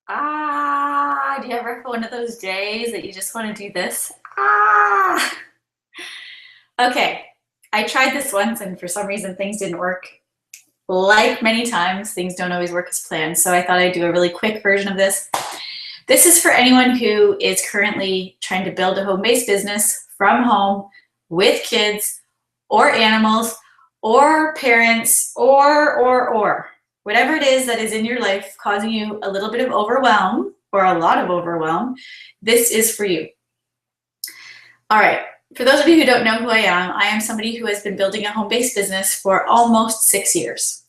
Do you ever have one of those days that you just want to do this? Ah. Okay, I tried this once and for some reason things didn't work. Like many times, things don't always work as planned, so I thought I'd do a really quick version of this. This is for anyone who is currently trying to build a home-based business from home with kids or animals or parents or whatever it is that is in your life causing you a little bit of overwhelm or a lot of overwhelm. This is for you. All right. For those of you who don't know who I am somebody who has been building a home-based business for almost 6 years.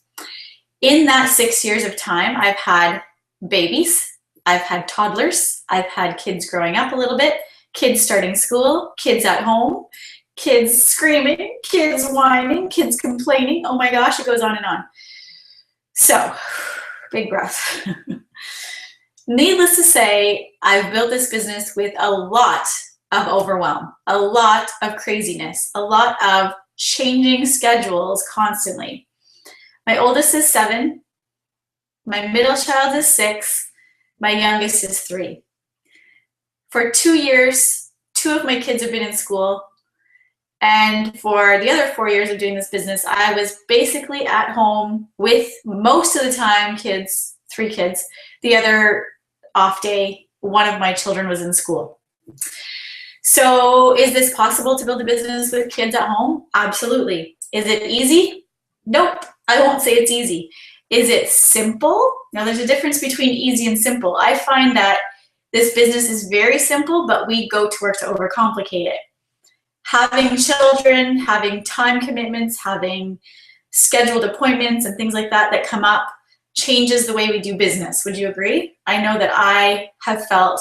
In that 6 years of time, I've had babies, I've had toddlers, I've had kids growing up a little bit, kids starting school, kids at home, kids screaming, kids whining, kids complaining. Oh my gosh, it goes on and on. So, big breath. Needless to say, I've built this business with a lot of overwhelm, a lot of craziness, a lot of changing schedules constantly. My oldest is 7, my middle child is 6, my youngest is 3. For 2 years, 2 of my kids have been in school, and for the other 4 years of doing this business, I was basically at home with most of the time kids, 3 kids. The other off day, one of my children was in school. So is this possible to build a business with kids at home? Absolutely. Is it easy? Nope. I won't say it's easy. Is it simple? Now there's a difference between easy and simple. I find that this business is very simple, but we go to work to overcomplicate it. Having children, having time commitments, having scheduled appointments and things like that that come up changes the way we do business. Would you agree? I know that I have felt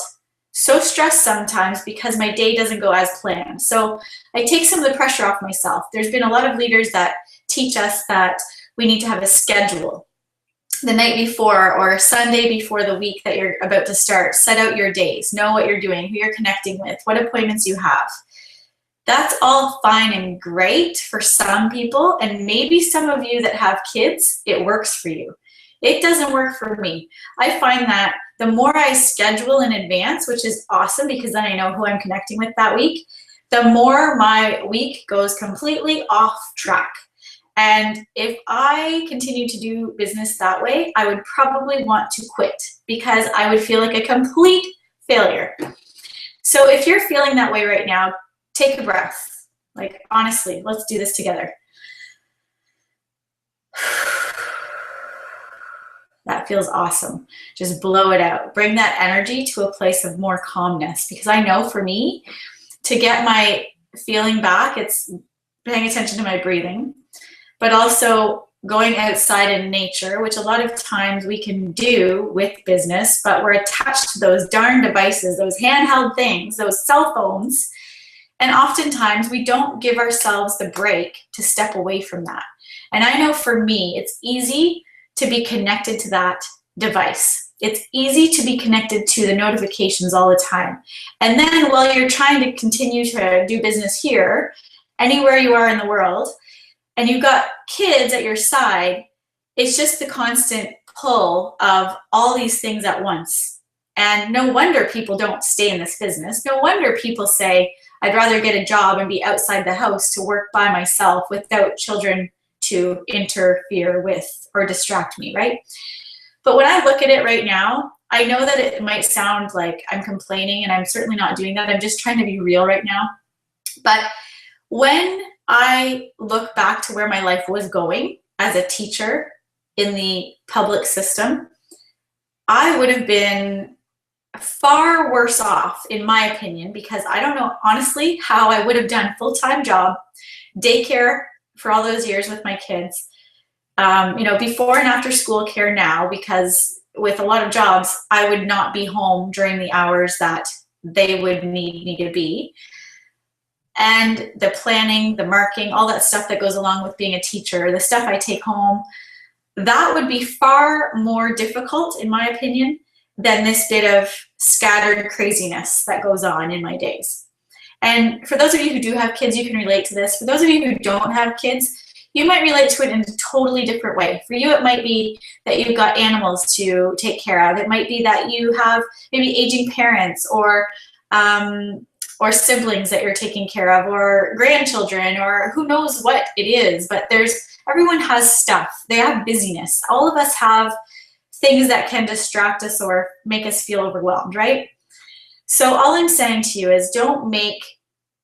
so stressed sometimes because my day doesn't go as planned. So I take some of the pressure off myself. There's been a lot of leaders that teach us that we need to have a schedule. The night before or Sunday before the week that you're about to start, set out your days, know what you're doing, who you're connecting with, what appointments you have. That's all fine and great for some people, and maybe some of you that have kids, it works for you. It doesn't work for me. I find that the more I schedule in advance, which is awesome because then I know who I'm connecting with that week, the more my week goes completely off track. And if I continue to do business that way, I would probably want to quit because I would feel like a complete failure. So if you're feeling that way right now, take a breath. Like, honestly, let's do this together. That feels awesome. Just blow it out. Bring that energy to a place of more calmness because I know for me, to get my feeling back, it's paying attention to my breathing, but also going outside in nature, which a lot of times we can do with business, but we're attached to those darn devices, those handheld things, those cell phones, and oftentimes we don't give ourselves the break to step away from that. And I know for me, it's easy to be connected to that device. It's easy to be connected to the notifications all the time. And then while you're trying to continue to do business here, anywhere you are in the world, and you've got kids at your side, it's just the constant pull of all these things at once. And no wonder people don't stay in this business. No wonder people say, I'd rather get a job and be outside the house to work by myself without children to interfere with or distract me, right? But when I look at it right now, I know that it might sound like I'm complaining, and I'm certainly not doing that. I'm just trying to be real right now. But when I look back to where my life was going as a teacher in the public system, I would have been far worse off, in my opinion, because I don't know, honestly, how I would have done full-time job, daycare for all those years with my kids, before and after school care now, because with a lot of jobs, I would not be home during the hours that they would need me to be. And the planning, the marking, all that stuff that goes along with being a teacher, the stuff I take home, that would be far more difficult, in my opinion, than this bit of scattered craziness that goes on in my days. And for those of you who do have kids, you can relate to this. For those of you who don't have kids, You might relate to it in a totally different way. For you, it might be that you've got animals to take care of. It might be that you have maybe aging parents or siblings that you're taking care of, or grandchildren, or who knows what it is. But everyone has stuff. They have busyness. All of us have things that can distract us or make us feel overwhelmed, right? So all I'm saying to you is don't make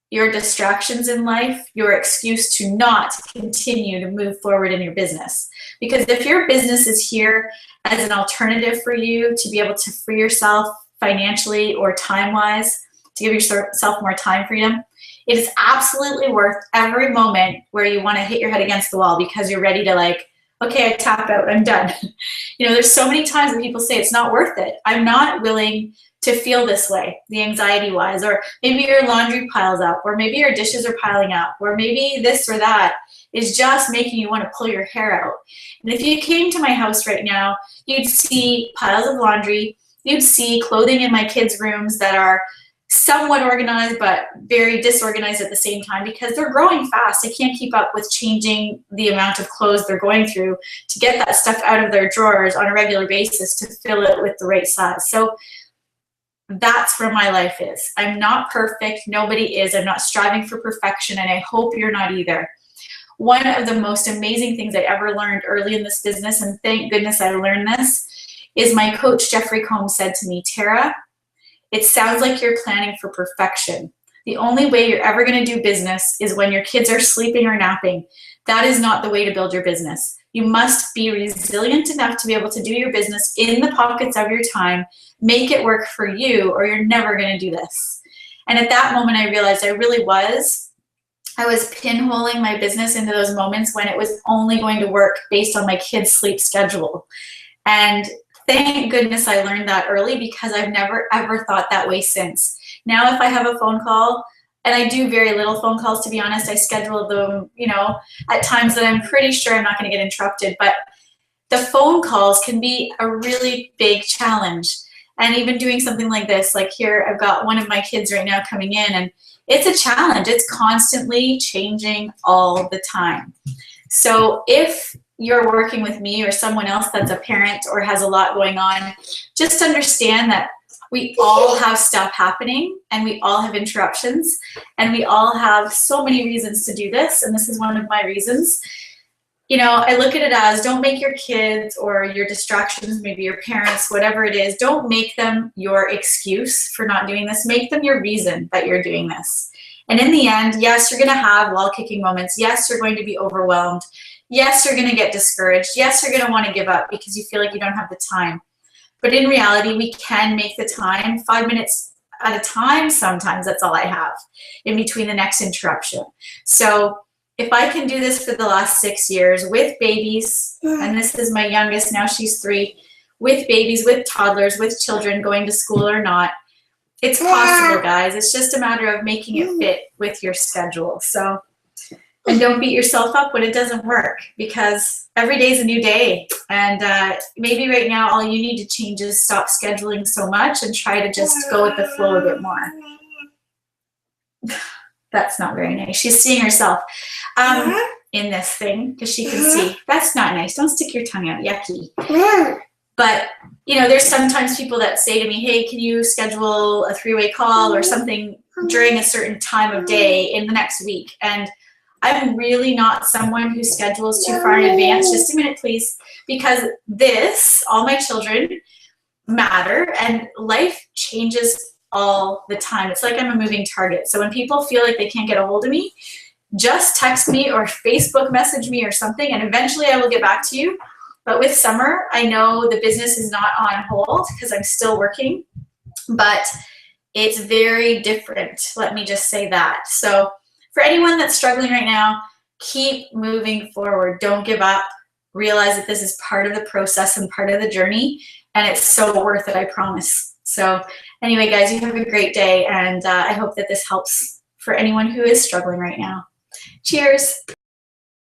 your distractions in life your excuse to not continue to move forward in your business. Because if your business is here as an alternative for you to be able to free yourself financially or time-wise, to give yourself more time freedom, it is absolutely worth every moment where you want to hit your head against the wall because you're ready to like, okay, I tap out, I'm done. You know, there's so many times that people say it's not worth it. I'm not willing to feel this way, the anxiety-wise, or maybe your laundry piles up, or maybe your dishes are piling up, or maybe this or that is just making you want to pull your hair out. And if you came to my house right now, you'd see piles of laundry, you'd see clothing in my kids' rooms that are somewhat organized but very disorganized at the same time because they're growing fast. They can't keep up with changing the amount of clothes they're going through to get that stuff out of their drawers on a regular basis to fill it with the right size. So that's where my life is. I'm not perfect. Nobody is. I'm not striving for perfection, and I hope you're not either. One of the most amazing things I ever learned early in this business, and thank goodness I learned this, is my coach Jeffrey Combs said to me, Tara, it sounds like you're planning for perfection. The only way you're ever going to do business is when your kids are sleeping or napping. That is not the way to build your business. You must be resilient enough to be able to do your business in the pockets of your time, make it work for you, or you're never going to do this. And at that moment, I realized I was pinholing my business into those moments when it was only going to work based on my kids' sleep schedule. And thank goodness I learned that early because I've never ever thought that way since. Now if I have a phone call, and I do very little phone calls to be honest, I schedule them, you know, at times that I'm pretty sure I'm not going to get interrupted, but the phone calls can be a really big challenge. And even doing something like this, like here I've got one of my kids right now coming in, and it's a challenge. It's constantly changing all the time. So if you're working with me or someone else that's a parent or has a lot going on, just understand that we all have stuff happening and we all have interruptions and we all have so many reasons to do this. And this is one of my reasons. You know, I look at it as don't make your kids or your distractions, maybe your parents, whatever it is, don't make them your excuse for not doing this. Make them your reason that you're doing this. And in the end, yes, you're going to have wall-kicking moments. Yes, you're going to be overwhelmed. Yes, you're going to get discouraged. Yes, you're going to want to give up because you feel like you don't have the time. But in reality, we can make the time 5 minutes at a time. Sometimes that's all I have in between the next interruption. So if I can do this for the last 6 years with babies, and this is my youngest, now she's 3, with babies, with toddlers, with children going to school or not, it's possible, guys. It's just a matter of making it fit with your schedule. So, and don't beat yourself up when it doesn't work because every day is a new day. And maybe right now all you need to change is stop scheduling so much and try to just go with the flow a bit more. That's not very nice. She's seeing herself in this thing because she can see. That's not nice. Don't stick your tongue out. Yucky. But, you know, there's sometimes people that say to me, hey, can you schedule a 3-way call or something during a certain time of day in the next week? And I'm really not someone who schedules too far in advance. Just a minute, please. Because all my children matter and life changes all the time. It's like I'm a moving target. So when people feel like they can't get a hold of me, just text me or Facebook message me or something, and eventually I will get back to you. But with summer, I know the business is not on hold because I'm still working, but it's very different. Let me just say that. So for anyone that's struggling right now, keep moving forward. Don't give up. Realize that this is part of the process and part of the journey, and it's so worth it, I promise. So anyway, guys, you have a great day, and I hope that this helps for anyone who is struggling right now. Cheers.